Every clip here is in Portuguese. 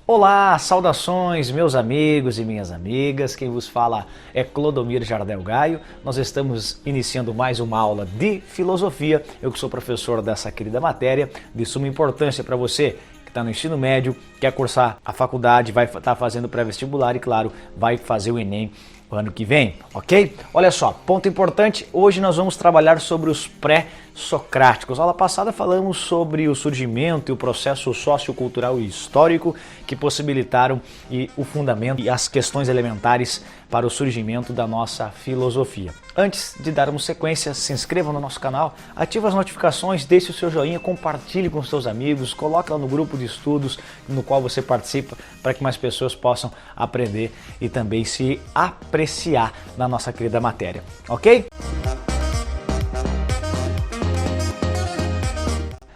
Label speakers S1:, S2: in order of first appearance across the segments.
S1: Olá, saudações meus amigos e minhas amigas, quem vos fala é Clodomir Jardel Gaio. Nós estamos iniciando mais uma aula de filosofia, eu que sou professor dessa querida matéria, de suma importância para você que está no ensino médio, quer cursar a faculdade, vai estar fazendo pré-vestibular e claro, vai fazer o Enem ano que vem, ok? Olha só, ponto importante, hoje nós vamos trabalhar sobre os pré-socráticos. Na aula passada falamos sobre o surgimento e o processo sociocultural e histórico que possibilitaram o fundamento e as questões elementares para o surgimento da nossa filosofia. Antes de darmos sequência, se inscreva no nosso canal, ative as notificações, deixe o seu joinha, compartilhe com seus amigos, coloque lá no grupo de estudos no qual você participa para que mais pessoas possam aprender e também se apreciar na nossa querida matéria, ok?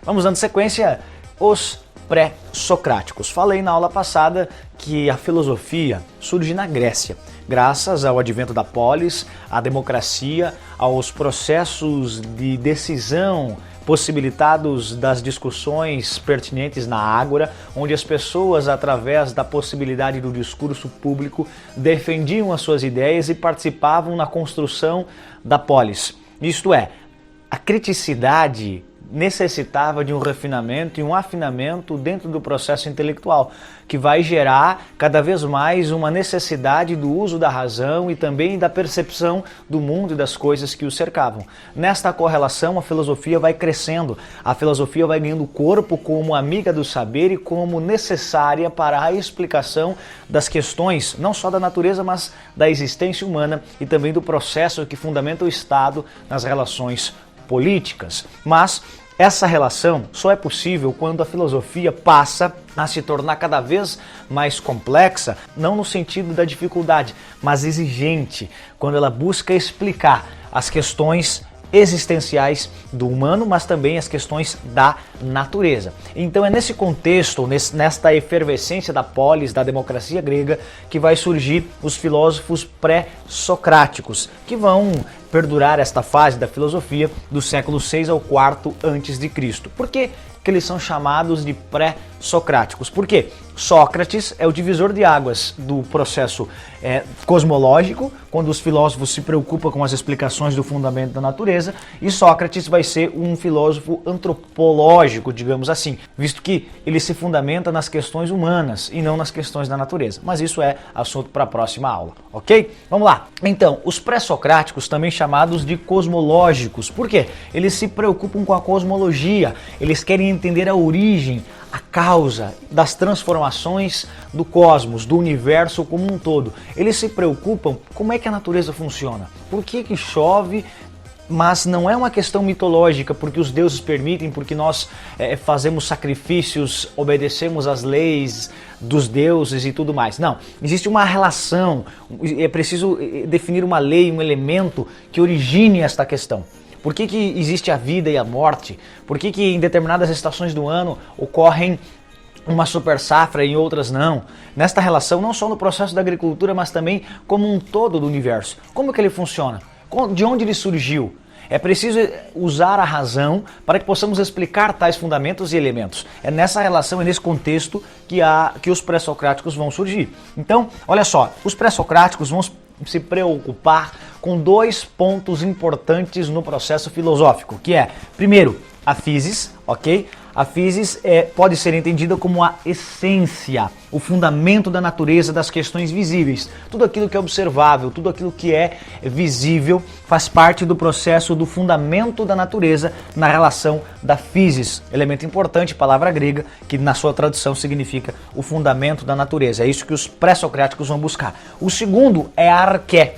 S1: Vamos dando sequência, os pré-socráticos. Falei na aula passada que a filosofia surge na Grécia, graças ao advento da polis, à democracia, aos processos de decisão possibilitados das discussões pertinentes na ágora, onde as pessoas, através da possibilidade do discurso público, defendiam as suas ideias e participavam na construção da polis. Isto é, a criticidade necessitava de um refinamento e um afinamento dentro do processo intelectual, que vai gerar cada vez mais uma necessidade do uso da razão e também da percepção do mundo e das coisas que o cercavam. Nesta correlação, a filosofia vai crescendo, a filosofia vai ganhando corpo como amiga do saber e como necessária para a explicação das questões, não só da natureza, mas da existência humana e também do processo que fundamenta o Estado nas relações políticas. Mas essa relação só é possível quando a filosofia passa a se tornar cada vez mais complexa, não no sentido da dificuldade, mas exigente, quando ela busca explicar as questões existenciais do humano, mas também as questões da natureza. Então é nesse contexto, nesta efervescência da polis, da democracia grega, que vai surgir os filósofos pré-socráticos, que vão perdurar esta fase da filosofia do século VI ao IV a.C. Por que eles são chamados de pré-socráticos? Porque Sócrates é o divisor de águas do processo cosmológico, quando os filósofos se preocupam com as explicações do fundamento da natureza, e Sócrates vai ser um filósofo antropológico, digamos assim, visto que ele se fundamenta nas questões humanas e não nas questões da natureza. Mas isso é assunto para a próxima aula, ok? Vamos lá. Então, os pré-socráticos, também chamados de cosmológicos, por quê? Eles se preocupam com a cosmologia, eles querem entender a origem, a causa das transformações do cosmos, do universo como um todo. Eles se preocupam como é que a natureza funciona, por que chove, mas não é uma questão mitológica, porque os deuses permitem, porque nós fazemos sacrifícios, obedecemos às leis dos deuses e tudo mais. Não, existe uma relação, é preciso definir uma lei, um elemento que origine esta questão. Por que existe a vida e a morte? Por que em determinadas estações do ano ocorrem uma super safra e em outras não? Nesta relação, não só no processo da agricultura, mas também como um todo do universo. Como que ele funciona? De onde ele surgiu? É preciso usar a razão para que possamos explicar tais fundamentos e elementos. É nessa relação, é nesse contexto que os pré-socráticos vão surgir. Então, olha só, os pré-socráticos vão se preocupar com dois pontos importantes no processo filosófico, que é, primeiro, a physis, ok? A physis pode ser entendida como a essência, o fundamento da natureza, das questões visíveis. Tudo aquilo que é observável, tudo aquilo que é visível faz parte do processo do fundamento da natureza na relação da physis. Elemento importante, palavra grega, que na sua tradução significa o fundamento da natureza. É isso que os pré-socráticos vão buscar. O segundo é a arché.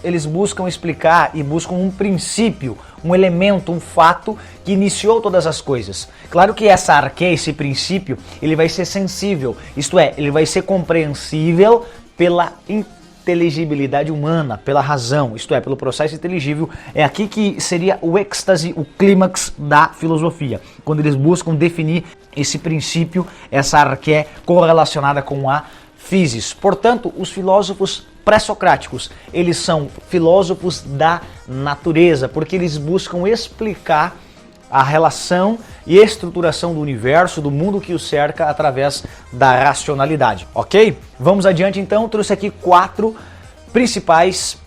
S1: Eles buscam explicar e buscam um princípio, um elemento, um fato que iniciou todas as coisas. Claro que essa arché, esse princípio, ele vai ser sensível, isto é, ele vai ser compreensível pela inteligibilidade humana, pela razão, isto é, pelo processo inteligível. É aqui que seria o êxtase, o clímax da filosofia, quando eles buscam definir esse princípio, essa arché correlacionada com a physis. Portanto, os filósofos pré-socráticos, eles são filósofos da natureza, porque eles buscam explicar a relação e estruturação do universo, do mundo que o cerca através da racionalidade, ok? Vamos adiante então, trouxe aqui 4 principais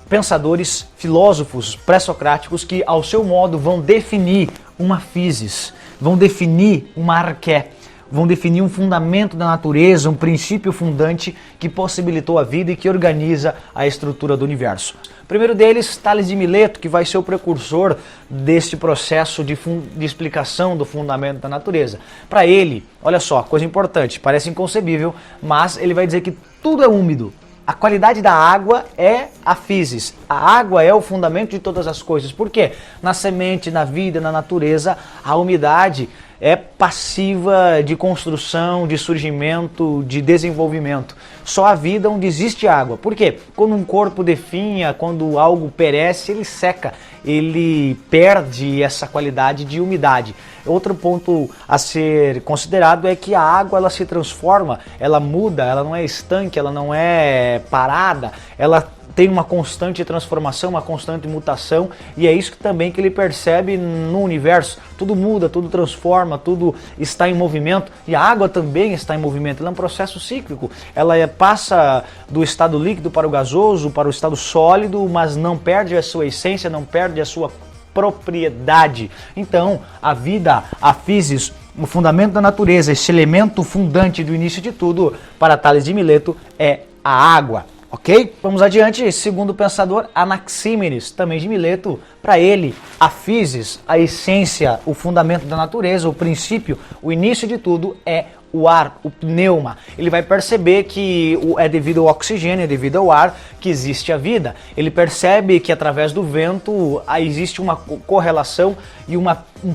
S1: pensadores, filósofos pré-socráticos que ao seu modo vão definir uma physis, vão definir uma arché, vão definir um fundamento da natureza, um princípio fundante que possibilitou a vida e que organiza a estrutura do universo. O primeiro deles, Tales de Mileto, que vai ser o precursor deste processo de explicação do fundamento da natureza. Para ele, olha só, coisa importante, parece inconcebível, mas ele vai dizer que tudo é úmido. A qualidade da água é a physis. A água é o fundamento de todas as coisas. Por quê? Na semente, na vida, na natureza, a umidade é passiva de construção, de surgimento, de desenvolvimento. Só a vida onde existe água. Por quê? Quando um corpo definha, quando algo perece, ele seca, ele perde essa qualidade de umidade. Outro ponto a ser considerado é que a água ela se transforma, ela muda, ela não é estanque, ela não é parada, ela tem uma constante transformação, uma constante mutação, e é isso que também que ele percebe no universo. Tudo muda, tudo transforma, tudo está em movimento, e a água também está em movimento. Ela é um processo cíclico, ela passa do estado líquido para o gasoso, para o estado sólido, mas não perde a sua essência, não perde a sua propriedade. Então, a vida, a physis, o fundamento da natureza, esse elemento fundante do início de tudo, para Tales de Mileto, é a água. Ok? Vamos adiante. Segundo pensador, Anaxímenes, também de Mileto, para ele, a physis, a essência, o fundamento da natureza, o princípio, o início de tudo é o ar, o pneuma. Ele vai perceber que é devido ao oxigênio, é devido ao ar que existe a vida. Ele percebe que através do vento existe uma correlação e um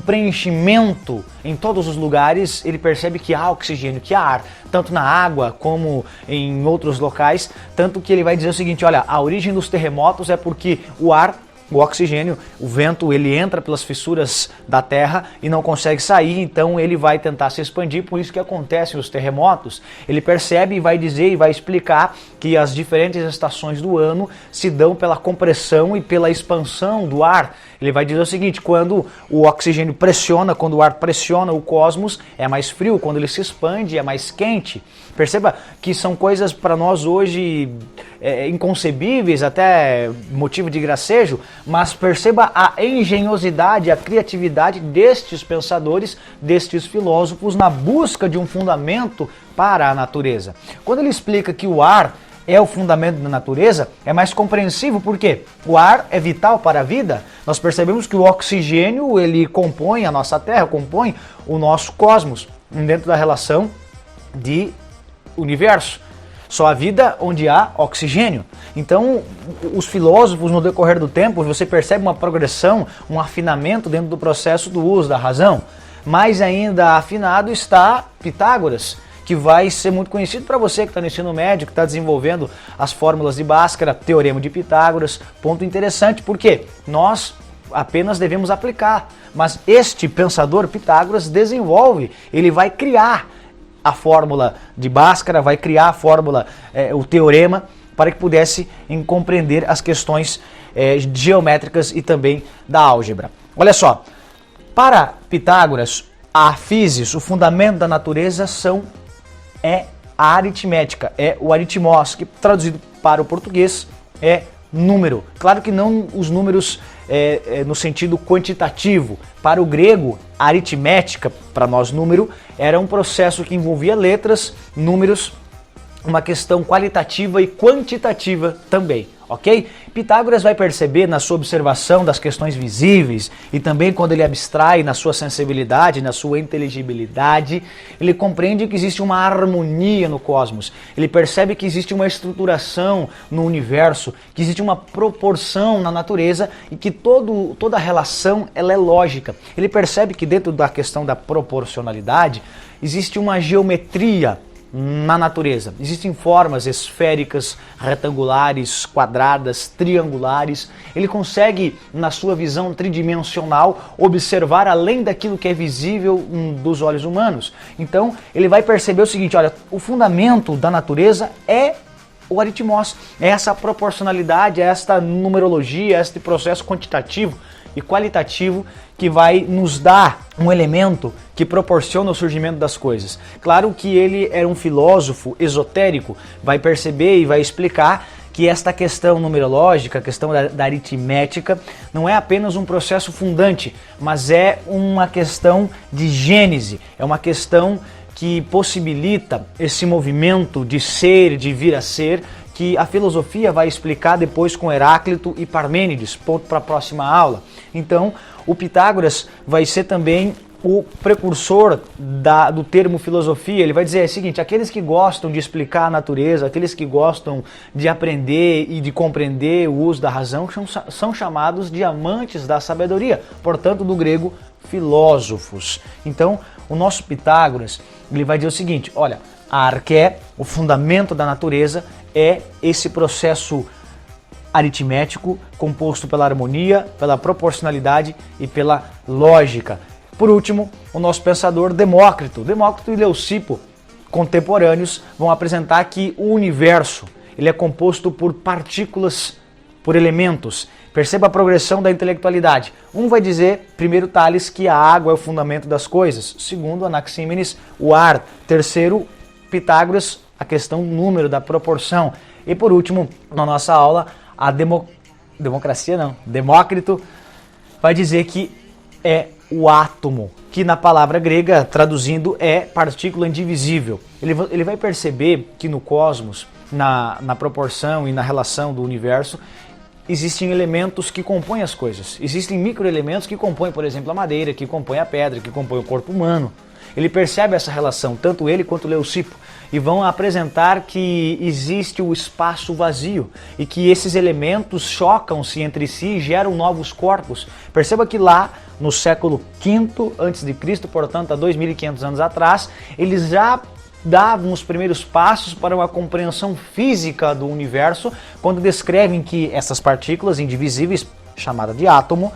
S1: preenchimento em todos os lugares. Ele percebe que há oxigênio, que há ar, tanto na água como em outros locais. Tanto que ele vai dizer o seguinte, olha, a origem dos terremotos é porque o ar, o oxigênio, o vento, ele entra pelas fissuras da terra e não consegue sair, então ele vai tentar se expandir, por isso que acontecem os terremotos. Ele percebe e vai dizer e vai explicar que as diferentes estações do ano se dão pela compressão e pela expansão do ar. Ele vai dizer o seguinte, quando o oxigênio pressiona, quando o ar pressiona o cosmos, é mais frio, quando ele se expande, é mais quente. Perceba que são coisas para nós hoje inconcebíveis, até motivo de gracejo, mas perceba a engenhosidade, a criatividade destes pensadores, destes filósofos na busca de um fundamento para a natureza. Quando ele explica que o ar é o fundamento da natureza, é mais compreensível porque o ar é vital para a vida. Nós percebemos que o oxigênio ele compõe a nossa Terra, compõe o nosso cosmos, dentro da relação de universo. Só a vida onde há oxigênio. Então, os filósofos, no decorrer do tempo, você percebe uma progressão, um afinamento dentro do processo do uso da razão. Mais ainda afinado está Pitágoras, que vai ser muito conhecido para você que está no ensino médio, que está desenvolvendo as fórmulas de Bhaskara, Teorema de Pitágoras. Ponto interessante, porque nós apenas devemos aplicar. Mas este pensador, Pitágoras, desenvolve, ele vai criar a fórmula de Bhaskara, vai criar a fórmula, o teorema, para que pudesse compreender as questões geométricas e também da álgebra. Olha só, para Pitágoras, a physis, o fundamento da natureza, é a aritmética, é o aritmos, que traduzido para o português é número. Claro que não os números no sentido quantitativo. Para o grego, a aritmética, para nós número, era um processo que envolvia letras, números, uma questão qualitativa e quantitativa também, ok? Pitágoras vai perceber na sua observação das questões visíveis e também quando ele abstrai na sua sensibilidade, na sua inteligibilidade, ele compreende que existe uma harmonia no cosmos, ele percebe que existe uma estruturação no universo, que existe uma proporção na natureza e que toda relação ela é lógica. Ele percebe que dentro da questão da proporcionalidade existe uma geometria na natureza. Existem formas esféricas, retangulares, quadradas, triangulares. Ele consegue, na sua visão tridimensional, observar além daquilo que é visível dos olhos humanos. Então, ele vai perceber o seguinte, olha, o fundamento da natureza é o aritmos, é essa proporcionalidade, é esta numerologia, é este processo quantitativo e qualitativo que vai nos dar um elemento que proporciona o surgimento das coisas. Claro que ele era um filósofo esotérico, vai perceber e vai explicar que esta questão numerológica, a questão da aritmética, não é apenas um processo fundante, mas é uma questão de gênese, é uma questão que possibilita esse movimento de ser, de vir a ser, que a filosofia vai explicar depois com Heráclito e Parmênides, ponto para a próxima aula. Então, o Pitágoras vai ser também o precursor do termo filosofia. Ele vai dizer o seguinte: aqueles que gostam de explicar a natureza, aqueles que gostam de aprender e de compreender o uso da razão, são chamados de amantes da sabedoria, portanto do grego filósofos. Então o nosso Pitágoras, ele vai dizer o seguinte: olha, a arqué, o fundamento da natureza, é esse processo aritmético composto pela harmonia, pela proporcionalidade e pela lógica. Por último, o nosso pensador Demócrito. Demócrito e Leucipo, contemporâneos, vão apresentar que o universo ele é composto por partículas, por elementos. Perceba a progressão da intelectualidade. Um vai dizer, primeiro Tales, que a água é o fundamento das coisas. Segundo Anaxímenes, o ar. Terceiro, Pitágoras, a questão do número, da proporção. E por último, na nossa aula, Demócrito vai dizer que é o átomo, que na palavra grega, traduzindo, é partícula indivisível. Ele vai perceber que no cosmos, na proporção e na relação do universo, existem elementos que compõem as coisas. Existem microelementos que compõem, por exemplo, a madeira, que compõem a pedra, que compõem o corpo humano. Ele percebe essa relação, tanto ele quanto Leucipo, e vão apresentar que existe o espaço vazio e que esses elementos chocam-se entre si e geram novos corpos. Perceba que lá no século V a.C., portanto há 2.500 anos atrás, eles já davam os primeiros passos para uma compreensão física do universo, quando descrevem que essas partículas indivisíveis, chamadas de átomo,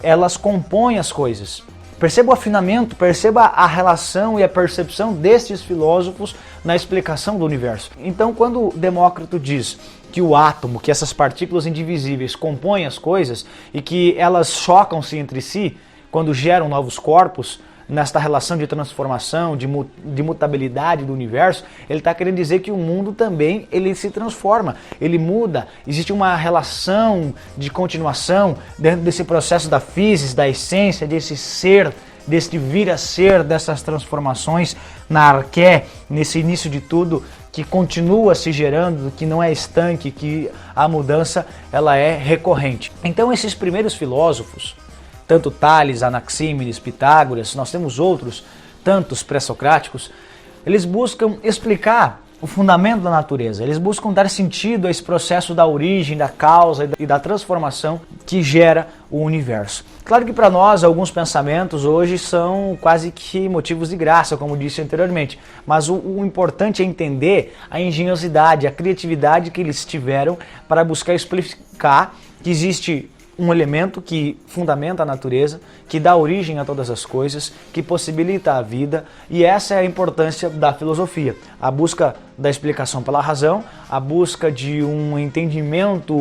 S1: elas compõem as coisas. Perceba o afinamento, perceba a relação e a percepção destes filósofos na explicação do universo. Então, quando Demócrito diz que o átomo, que essas partículas indivisíveis compõem as coisas e que elas chocam-se entre si quando geram novos corpos, nesta relação de transformação, de mutabilidade do universo, ele está querendo dizer que o mundo também ele se transforma, ele muda, existe uma relação de continuação dentro desse processo da física, da essência, desse ser, desse vir a ser, dessas transformações na arqué, nesse início de tudo, que continua se gerando, que não é estanque, que a mudança ela é recorrente. Então esses primeiros filósofos, tanto Tales, Anaxímenes, Pitágoras, nós temos outros, tantos pré-socráticos, eles buscam explicar o fundamento da natureza, eles buscam dar sentido a esse processo da origem, da causa e da transformação que gera o universo. Claro que para nós alguns pensamentos hoje são quase que motivos de graça, como disse anteriormente, mas o importante é entender a engenhosidade, a criatividade que eles tiveram para buscar explicar que existe um elemento que fundamenta a natureza, que dá origem a todas as coisas, que possibilita a vida, e essa é a importância da filosofia. A busca da explicação pela razão, a busca de um entendimento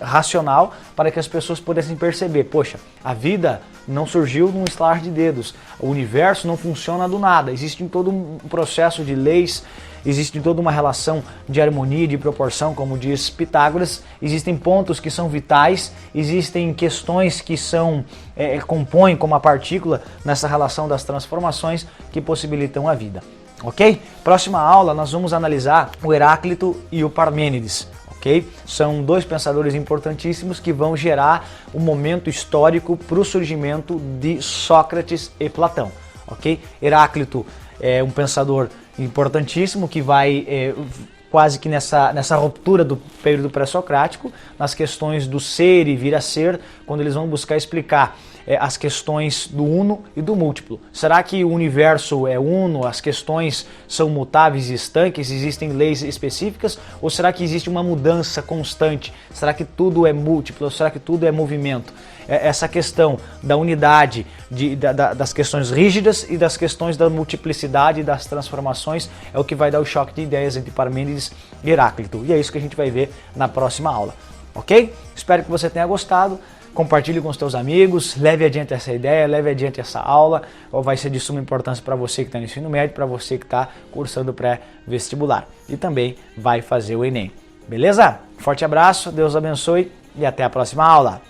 S1: racional para que as pessoas pudessem perceber, poxa, a vida não surgiu num estalar de dedos, o universo não funciona do nada, existe todo um processo de leis, existe toda uma relação de harmonia, de proporção, como diz Pitágoras, existem pontos que são vitais, existem questões que compõem como a partícula nessa relação das transformações que possibilitam a vida. Ok? Próxima aula nós vamos analisar o Heráclito e o Parmênides. Okay? São dois pensadores importantíssimos que vão gerar um momento histórico para o surgimento de Sócrates e Platão. Okay? Heráclito é um pensador importantíssimo que vai quase que nessa ruptura do período pré-socrático, nas questões do ser e vir a ser, quando eles vão buscar explicar as questões do uno e do múltiplo. Será que o universo é uno, as questões são mutáveis e estanques, existem leis específicas, ou será que existe uma mudança constante? Será que tudo é múltiplo, ou será que tudo é movimento? Essa questão da unidade, das questões rígidas e das questões da multiplicidade e das transformações é o que vai dar o choque de ideias entre Parmênides e Heráclito. E é isso que a gente vai ver na próxima aula. Ok? Espero que você tenha gostado. compartilhe com os teus amigos, leve adiante essa ideia, leve adiante essa aula, ou vai ser de suma importância para você que está no ensino médio, para você que está cursando pré-vestibular e também vai fazer o Enem. Beleza? Forte abraço, Deus abençoe e até a próxima aula.